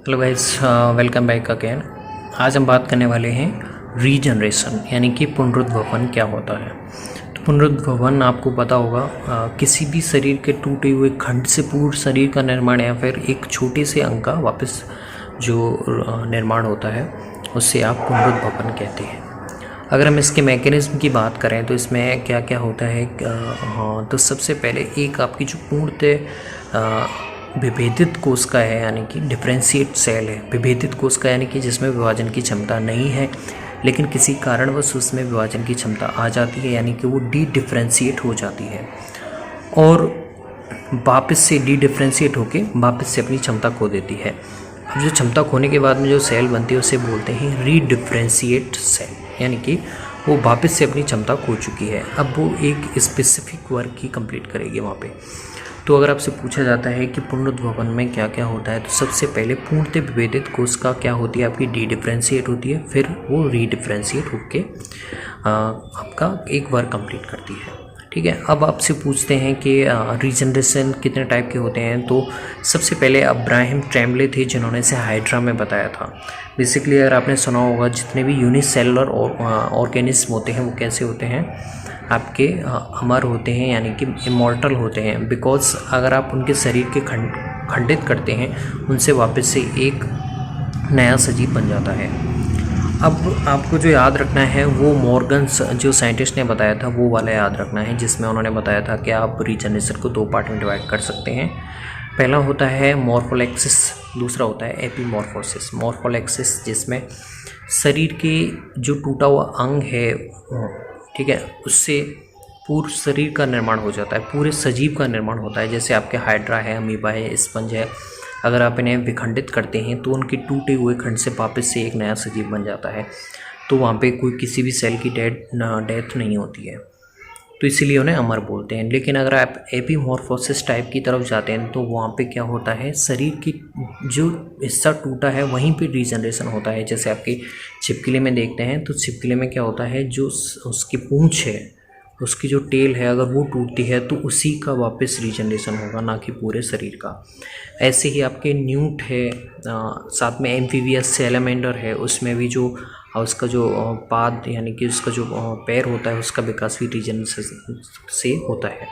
Hello guys, welcome back again. आज हम बात करने वाले हैं रीजनरेशन यानी कि पुनरुद्भवन क्या होता है। तो पुनरुद्भवन आपको पता होगा, किसी भी शरीर के टूटे हुए खंड से पूर्ण शरीर का निर्माण या फिर एक छोटे से अंग का वापस जो निर्माण होता है उससे आप पुनरुद्भवन कहते हैं। अगर हम इसके मैकेनिज्म की बात करें तो इसमें क्या क्या होता है। हाँ, तो सबसे पहले एक आपकी जो पूर्णतः विभेदित कोशिका है यानी कि डिफरेंशिएट सेल है। विभेदित कोशिका यानी कि जिसमें विभाजन की क्षमता नहीं है लेकिन किसी कारणवश उसमें विभाजन की क्षमता आ जाती है, यानी कि वो डी डिफरेंशिएट हो जाती है और वापस से डी डिफरेंशिएट होके वापस से अपनी क्षमता खो देती है। अब जो क्षमता खोने के बाद में जो सेल बनती है उसे बोलते हैं रीडिफरेंशिएट सेल, यानी कि वो वापस से अपनी क्षमता खो चुकी है। अब वो एक स्पेसिफिक वर्क ही कंप्लीट करेगी वहाँ पे। तो अगर आपसे पूछा जाता है कि पुनरुद्भवन में क्या क्या होता है, तो सबसे पहले पूर्णतः विभेदित कोशिका क्या होती है, आपकी डी डिफरेंशिएट होती है, फिर वो रीडिफरेंशिएट होके आपका एक वर्क कंप्लीट करती है। ठीक है, अब आपसे पूछते हैं कि रीजनरेशन कितने टाइप के होते हैं। तो सबसे पहले अब्राहम ट्रेम्बले थे जिन्होंने इसे हाइड्रा में बताया था। बेसिकली अगर आपने सुना होगा, जितने भी यूनिसेलुलर ऑर्गेनिज्म होते हैं वो कैसे होते हैं, आपके अमर होते हैं यानी कि इमॉर्टल होते हैं। बिकॉज अगर आप उनके शरीर के खंडित करते हैं उनसे वापस से एक नया सजीव बन जाता है। अब आपको जो याद रखना है वो मॉर्गन्स जो साइंटिस्ट ने बताया था वो वाला याद रखना है, जिसमें उन्होंने बताया था कि आप रीजनरेशन को 2 पार्ट में डिवाइड कर सकते हैं। पहला होता है मॉर्फोलेक्सिस, दूसरा होता है एपीमॉर्फोसिस। मॉर्फोलेक्सिस जिसमें शरीर के जो टूटा हुआ अंग है, ठीक है, उससे पूर्ण शरीर का निर्माण हो जाता है, पूरे सजीव का निर्माण होता है। जैसे आपके हाइड्रा है, अमीबा है, स्पंज है। अगर आप इन्हें विखंडित करते हैं तो उनके टूटे हुए खंड से वापस से एक नया सजीव बन जाता है। तो वहाँ पे कोई किसी भी सेल की डेथ नहीं होती है, तो इसीलिए उन्हें अमर बोलते हैं। लेकिन अगर आप एपीमॉर्फोसिस टाइप की तरफ जाते हैं तो वहाँ पे क्या होता है, शरीर की जो हिस्सा टूटा है वहीं पे रीजनरेशन होता है। जैसे आपके छिपकली में देखते हैं तो छिपकली में क्या होता है, जो उसकी पूंछ है, उसकी जो टेल है, अगर वो टूटती है तो उसी का वापस रीजनरेशन होगा, ना कि पूरे शरीर का। ऐसे ही आपके न्यूट है, साथ में एम्फीबियस सैलमेंडर है, उसमें भी जो उसका जो पाद यानी कि उसका जो पैर होता है उसका विकास भी रीजनरेशन से होता है।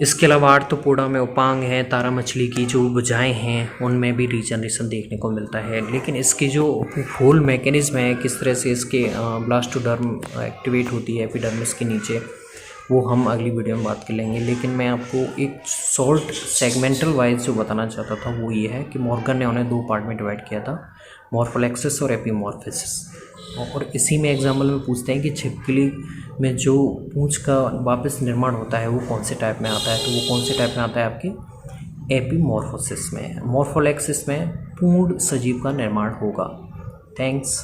इसके अलावा आर्थ्रोपोडा में उपांग है, तारा मछली की जो भुजाएं हैं उनमें भी रीजनरेशन देखने को मिलता है। लेकिन इसकी जो होल मैकेनिज्म है, किस तरह से इसके ब्लास्टोडर्म एक्टिवेट होती है एपिडर्मिस के नीचे, वो हम अगली वीडियो में बात कर लेंगे। लेकिन मैं आपको एक शॉर्ट सेगमेंटल वाइज जो बताना चाहता था वो ये है कि मॉर्गन ने उन्हें 2 पार्ट में डिवाइड किया था, मॉर्फोलेक्सिस और एपीमॉर्फोसिस। और इसी में एग्जाम्पल में पूछते हैं कि छिपकली में जो पूंछ का वापस निर्माण होता है वो कौन से टाइप में आता है, तो वो कौन से टाइप में आता है, आपके एपीमॉर्फोसिस में। मॉर्फोलेक्सिस में पूर्ण सजीव का निर्माण होगा। थैंक्स।